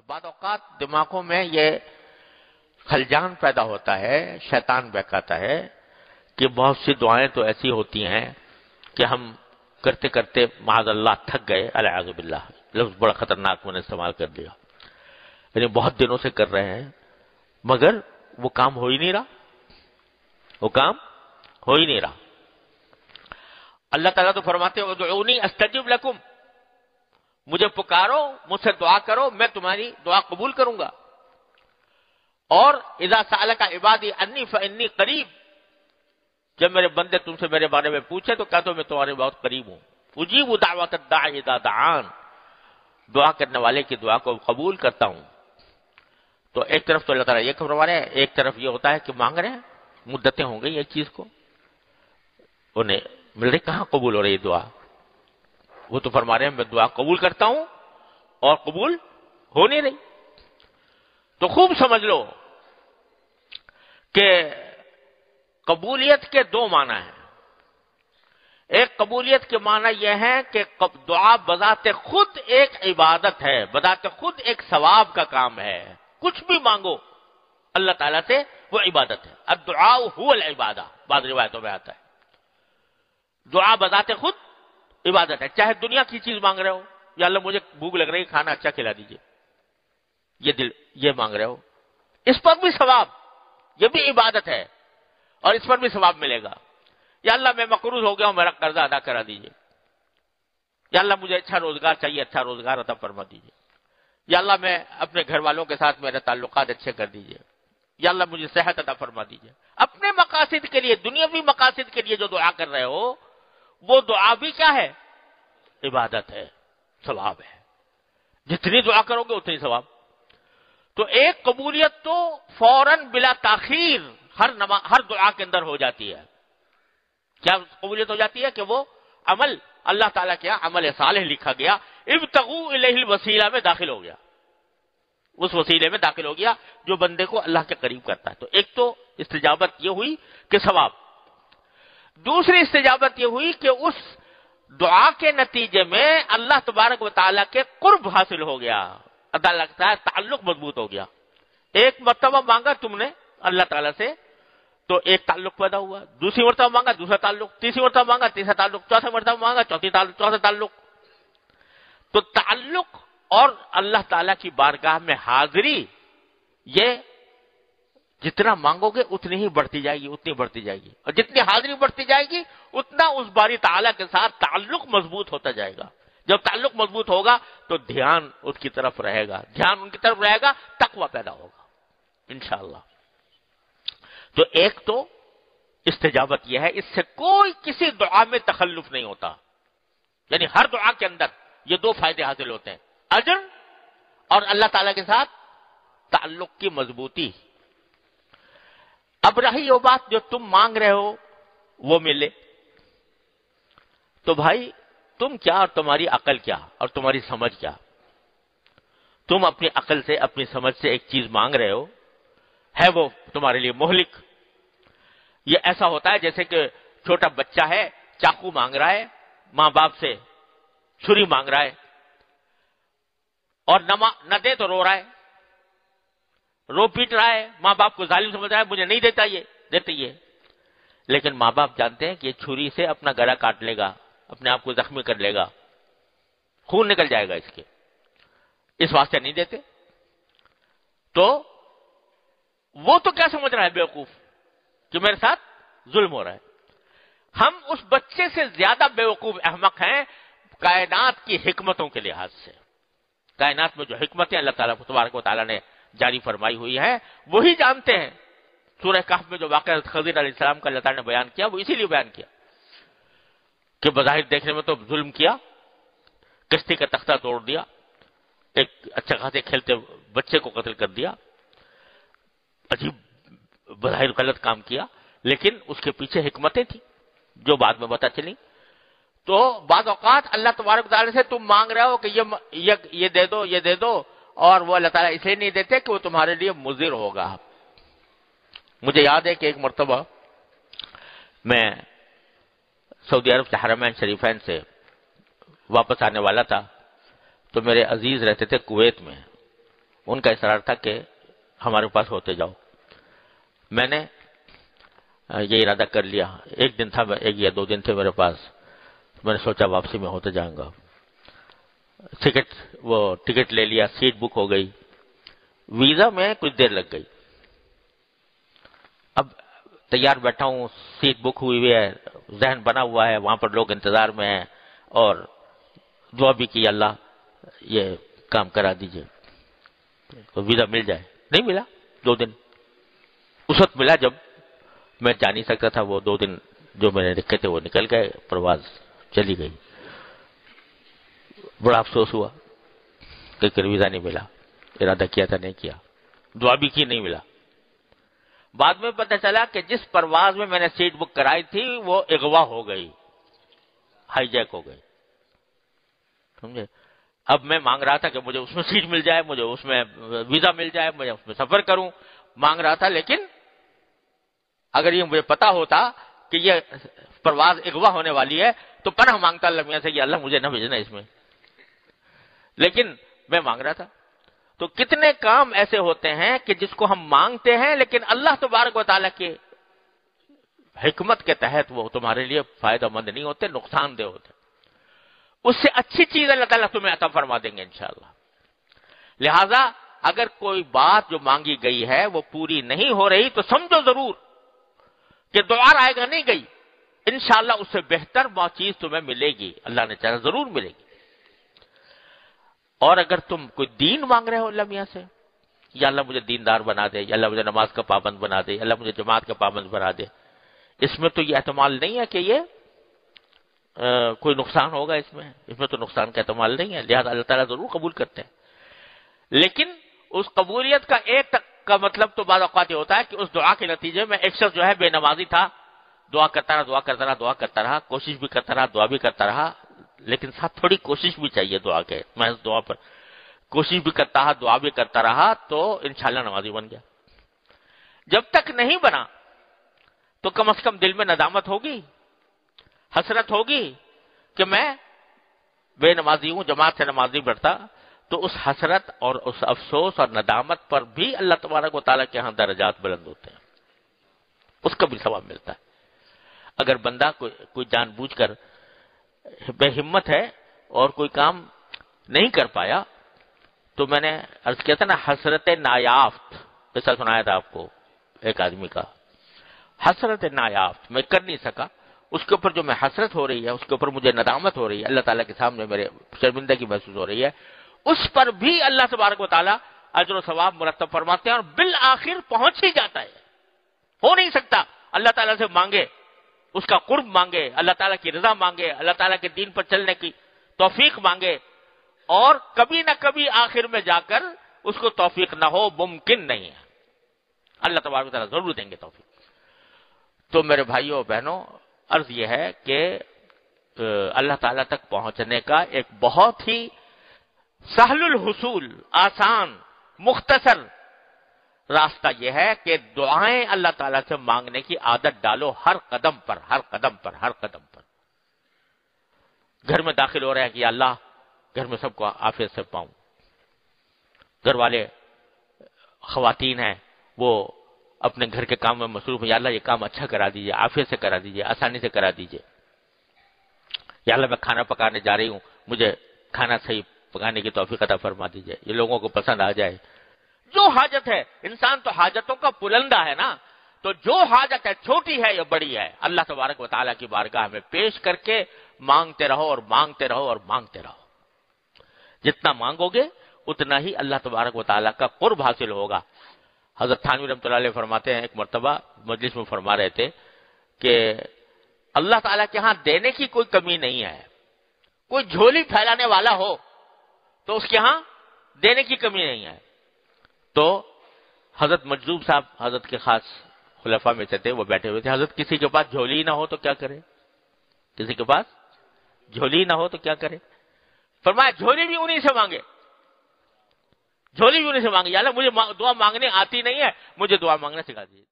بعض اوقات دماغوں میں یہ خلجان پیدا ہوتا ہے، شیطان بہکاتا ہے کہ بہت سی دعائیں تو ایسی ہوتی ہیں کہ ہم کرتے کرتے معاذ اللہ تھک گئے، العیاذ باللہ، لفظ بڑا خطرناک میں نے استعمال کر دیا، یعنی بہت دنوں سے کر رہے ہیں مگر وہ کام ہو ہی نہیں رہا، وہ کام ہو ہی نہیں رہا۔ اللہ تعالیٰ تو فرماتے ہیں ادعونی استجب لکم، مجھے پکارو، مجھ سے دعا کرو، میں تمہاری دعا قبول کروں گا۔ اور اذا سألک عبادی انی فانی قریب، جب میرے بندے تم سے میرے بارے میں پوچھے تو کہتا ہوں میں تمہارے بہت قریب ہوں۔ اجیب دعوت الداعی اذا دعان، دعا کرنے والے کی دعا کو قبول کرتا ہوں۔ تو ایک طرف تو اللہ تعالیٰ یہ فرما رہے ہیں، ایک طرف یہ ہوتا ہے کہ مانگ رہے ہیں، مدتیں ہوں گئی ایک چیز کو، انہیں مل رہی، کہاں قبول ہو رہی دعا؟ وہ تو فرما رہے ہیں میں دعا قبول کرتا ہوں اور قبول ہو نہیں رہی۔ تو خوب سمجھ لو کہ قبولیت کے دو معنی ہیں۔ ایک قبولیت کے معنی یہ ہے کہ دعا بذات خود ایک عبادت ہے، بذات خود ایک ثواب کا کام ہے، کچھ بھی مانگو اللہ تعالیٰ سے وہ عبادت ہے۔ الدعاء هو العبادہ، بعض روایتوں میں آتا ہے دعا بذات خود عبادت ہے۔ چاہے دنیا کی چیز مانگ رہے ہو، یا اللہ مجھے بھوک لگ رہی، کھانا اچھا کھلا دیجئے، یہ مانگ رہے ہو، اس پر بھی ثواب، یہ بھی عبادت ہے اور اس پر بھی ثواب ملے گا۔ یا اللہ میں مقروض ہو گیا ہوں، میرا قرضہ ادا کرا دیجئے۔ یا اللہ مجھے اچھا روزگار چاہیے، اچھا روزگار عطا فرما دیجئے۔ یا اللہ میں اپنے گھر والوں کے ساتھ میرے تعلقات اچھے کر دیجئے۔ یا اللہ مجھے صحت عطا فرما دیجئے۔ اپنے مقاصد کے لیے، دنیاوی مقاصد کے لیے جو دعا کر رہے ہو، وہ دعا بھی کیا ہے؟ عبادت ہے، ثواب ہے۔ جتنی دعا کرو گے اتنی ثواب۔ تو ایک قبولیت تو فوراً بلا تاخیر ہر دعا کے اندر ہو جاتی ہے۔ کیا قبولیت ہو جاتی ہے کہ وہ عمل اللہ تعالیٰ کیا عمل صالح لکھا گیا، ابتغوا الیہ الوسیلہ میں داخل ہو گیا، اس وسیلے میں داخل ہو گیا جو بندے کو اللہ کے قریب کرتا ہے۔ تو ایک تو استجابت یہ ہوئی کہ ثواب، دوسری استجابت یہ ہوئی کہ اس دعا کے نتیجے میں اللہ تبارک و تعالیٰ کے قرب حاصل ہو گیا، اللہ لگتا ہے تعلق مضبوط ہو گیا۔ ایک مرتبہ مانگا تم نے اللہ تعالیٰ سے تو ایک تعلق پیدا ہوا، دوسری مرتبہ مانگا دوسرا تعلق، تیسری مرتبہ مانگا تیسرا تعلق، چوتھا مرتبہ مانگا چوتھا تعلق۔ تو تعلق اور اللہ تعالیٰ کی بارگاہ میں حاضری، یہ جتنا مانگو گے اتنی ہی بڑھتی جائے گی، اتنی بڑھتی جائے گی، اور جتنی حاضری بڑھتی جائے گی اتنا اس باری تعالیٰ کے ساتھ تعلق مضبوط ہوتا جائے گا۔ جب تعلق مضبوط ہوگا تو دھیان اس کی طرف رہے گا، دھیان ان کی طرف رہے گا، تقوی پیدا ہوگا انشاءاللہ۔ تو ایک تو استجابت یہ ہے، اس سے کوئی کسی دعا میں تخلف نہیں ہوتا، یعنی ہر دعا کے اندر یہ دو فائدے حاصل ہوتے ہیں، اجر اور اللہ تعالیٰ کے ساتھ تعلق کی مضبوطی۔ اب رہی وہ بات جو تم مانگ رہے ہو وہ ملے، تو بھائی تم کیا اور تمہاری عقل کیا اور تمہاری سمجھ کیا؟ تم اپنی عقل سے اپنی سمجھ سے ایک چیز مانگ رہے ہو، ہے وہ تمہارے لیے مہلک۔ یہ ایسا ہوتا ہے جیسے کہ چھوٹا بچہ ہے، چاقو مانگ رہا ہے، ماں باپ سے چھری مانگ رہا ہے، اور نہ دے تو رو رہا ہے، رو پیٹ رہا ہے، ماں باپ کو ظالم سمجھ رہا ہے، مجھے نہیں دیتا یہ دیتے یہ۔ لیکن ماں باپ جانتے ہیں کہ یہ چھری سے اپنا گلا کاٹ لے گا، اپنے آپ کو زخمی کر لے گا، خون نکل جائے گا اس کے، اس واسطے نہیں دیتے۔ تو وہ تو کیا سمجھ رہا ہے بیوقوف کہ میرے ساتھ ظلم ہو رہا ہے۔ ہم اس بچے سے زیادہ بیوقوف احمق ہیں کائنات کی حکمتوں کے لحاظ سے۔ کائنات میں جو حکمتیں اللہ تعالیٰ تبارک و تعالیٰ نے جاری فرمائی ہوئی ہیں وہی جانتے ہیں۔ سورہ کہف میں جو واقعہ خضر علیہ السلام کا اللہ تعالیٰ نے بیان کیا وہ اسی لیے بیان کیا کہ بظاہر دیکھنے میں تو ظلم کیا، کشتی کا تختہ توڑ دیا، ایک اچھا خاصے کھیلتے بچے کو قتل کر دیا، عجیب بظاہر غلط کام کیا، لیکن اس کے پیچھے حکمتیں تھیں جو بعد میں پتہ چلی۔ تو بعض اوقات اللہ تبارک تعالیٰ سے تم مانگ رہے ہو کہ یہ دے دو یہ دے دو، اور وہ اللہ تعالیٰ اس لیے نہیں دیتے کہ وہ تمہارے لیے مضر ہوگا۔ مجھے یاد ہے کہ ایک مرتبہ میں سعودی عرب سے حرمین شریفین سے واپس آنے والا تھا، تو میرے عزیز رہتے تھے کویت میں، ان کا اصرار تھا کہ ہمارے پاس ہوتے جاؤ. میں نے یہ ارادہ کر لیا. ایک دن تھا، ایک یا 2 دن تھے میرے پاس. میں نے سوچا واپسی میں ہوتے جاؤں گا. ٹکٹ لے لیا، سیٹ بک ہو گئی. ویزا میں کچھ دیر لگ گئی. اب تیار بیٹھا ہوں، سیٹ بک ہوئی ہے، ذہن بنا ہوا ہے، وہاں پر لوگ انتظار میں ہیں، اور دعا بھی کی اللہ یہ کام کرا دیجئے تو ویزا مل جائے. نہیں ملا. 2 دن اس وقت ملا جب میں جا نہیں سکتا تھا. وہ 2 دن جو میں نے رکھے تھے وہ نکل گئے، پرواز چلی گئی. بڑا افسوس ہوا کہ ویزا نہیں ملا. ارادہ کیا تھا، نہیں کیا. دعا بھی کی، نہیں ملا. بعد میں پتہ چلا کہ جس پرواز میں نے سیٹ بک کرائی تھی وہ اغوا ہو گئی، ہائی جیک ہو گئی. سمجھے؟ اب میں مانگ رہا تھا کہ مجھے اس میں سیٹ مل جائے، مجھے اس میں ویزا مل جائے، مجھے اس میں سفر کروں. مانگ رہا تھا، لیکن اگر یہ مجھے پتا ہوتا کہ یہ پرواز اغوا ہونے والی ہے تو پناہ مانگتا اللہ میاں سے کہ اللہ مجھے نہ بھیجنا اس میں. لیکن میں مانگ رہا تھا. تو کتنے کام ایسے ہوتے ہیں کہ جس کو ہم مانگتے ہیں لیکن اللہ تبارک و تعالیٰ کے حکمت کے تحت وہ تمہارے لیے فائدہ مند نہیں ہوتے، نقصان دہ ہوتے. اس سے اچھی چیز اللہ تعالیٰ تمہیں عطا فرما دیں گے انشاءاللہ. لہذا اگر کوئی بات جو مانگی گئی ہے وہ پوری نہیں ہو رہی تو سمجھو ضرور کہ دعا آئے گا نہیں گئی، انشاءاللہ اس سے بہتر چیز تمہیں ملے گی. اللہ نے چاہا ضرور ملے گی. اور اگر تم کوئی دین مانگ رہے ہو اللہ میاں سے، یا اللہ مجھے دیندار بنا دے، یا اللہ مجھے نماز کا پابند بنا دے، اللہ مجھے جماعت کا پابند بنا دے، اس میں تو یہ احتمال نہیں ہے کہ یہ کوئی نقصان ہوگا. اس میں تو نقصان کا احتمال نہیں ہے. لہذا اللہ تعالیٰ ضرور قبول کرتے ہیں. لیکن اس قبولیت کا ایک تک کا مطلب تو بعض اوقات یہ ہوتا ہے کہ اس دعا کے نتیجے میں ایک شخص جو ہے بے نمازی تھا، دعا کرتا رہا، کوشش بھی کرتا رہا، دعا بھی کرتا رہا، لیکن ساتھ تھوڑی کوشش بھی چاہیے دعا کے. محض دعا پر کوشش بھی کرتا رہا، دعا بھی کرتا رہا تو انشاءاللہ نمازی بن گیا. جب تک نہیں بنا تو کم از کم دل میں ندامت ہوگی، حسرت ہوگی کہ میں بے نمازی ہوں، جماعت سے نماز نہیں پڑھتا. تو اس حسرت اور اس افسوس اور ندامت پر بھی اللہ تبارک و تعالیٰ کے ہاں درجات بلند ہوتے ہیں، اس کا بھی ثواب ملتا ہے. اگر بندہ کوئی جان بوجھ کر بے ہمت ہے اور کوئی کام نہیں کر پایا تو میں نے عرض کیا تھا نا، حسرت نایافت، ایسا سنایا تھا آپ کو ایک آدمی کا. حسرت نایافت، میں کر نہیں سکا، اس کے اوپر جو میں حسرت ہو رہی ہے، اس کے اوپر مجھے ندامت ہو رہی ہے، اللہ تعالیٰ کے سامنے میرے شرمندگی محسوس ہو رہی ہے، اس پر بھی اللہ تبارک و تعالیٰ اجر و ثواب مرتب فرماتے ہیں اور بالآخر پہنچ ہی جاتا ہے. ہو نہیں سکتا اللہ تعالیٰ سے مانگے، اس کا قرب مانگے، اللہ تعالیٰ کی رضا مانگے، اللہ تعالیٰ کے دین پر چلنے کی توفیق مانگے، اور کبھی نہ کبھی آخر میں جا کر اس کو توفیق نہ ہو، ممکن نہیں ہے. اللہ تبارک و تعالیٰ ضرور دیں گے توفیق. تو میرے بھائیوں بہنوں، عرض یہ ہے کہ اللہ تعالیٰ تک پہنچنے کا ایک بہت ہی سہل الحصول، آسان، مختصر راستہ یہ ہے کہ دعائیں اللہ تعالیٰ سے مانگنے کی عادت ڈالو ہر قدم پر، ہر قدم پر، ہر قدم پر. گھر میں داخل ہو رہا ہے کہ یا اللہ گھر میں سب کو عافیت سے پاؤں. گھر والے خواتین ہیں وہ اپنے گھر کے کام میں مصروف ہیں، یا اللہ یہ کام اچھا کرا دیجئے، عافیت سے کرا دیجئے، آسانی سے کرا دیجئے. یا اللہ میں کھانا پکانے جا رہی ہوں، مجھے کھانا صحیح پکانے کی توفیق عطا فرما دیجئے، یہ لوگوں کو پسند آ جائے. جو حاجت ہے، انسان تو حاجتوں کا پلندہ ہے نا، تو جو حاجت ہے چھوٹی ہے یا بڑی ہے، اللہ تبارک و تعالیٰ کی بارگاہ میں پیش کر کے مانگتے رہو اور مانگتے رہو اور مانگتے رہو. جتنا مانگو گے اتنا ہی اللہ تبارک و تعالیٰ کا قرب حاصل ہوگا. حضرت تھانوی رحمۃ اللہ علیہ فرماتے ہیں، ایک مرتبہ مجلس میں فرما رہے تھے کہ اللہ تعالیٰ کے ہاں دینے کی کوئی کمی نہیں ہے. کوئی جھولی پھیلانے والا ہو تو اس کے ہاں دینے کی کمی نہیں ہے. تو حضرت مجذوب صاحب حضرت کے خاص خلفاء میں سے تھے، وہ بیٹھے ہوئے تھے. حضرت کسی کے پاس جھولی نہ ہو تو کیا کرے؟ کسی کے پاس جھولی نہ ہو تو کیا کرے؟ فرمایا جھولی بھی انہی سے مانگے، جھولی بھی انہی سے مانگے. یا اللہ مجھے دعا مانگنے آتی نہیں ہے، مجھے دعا مانگنا سکھا دیجیے.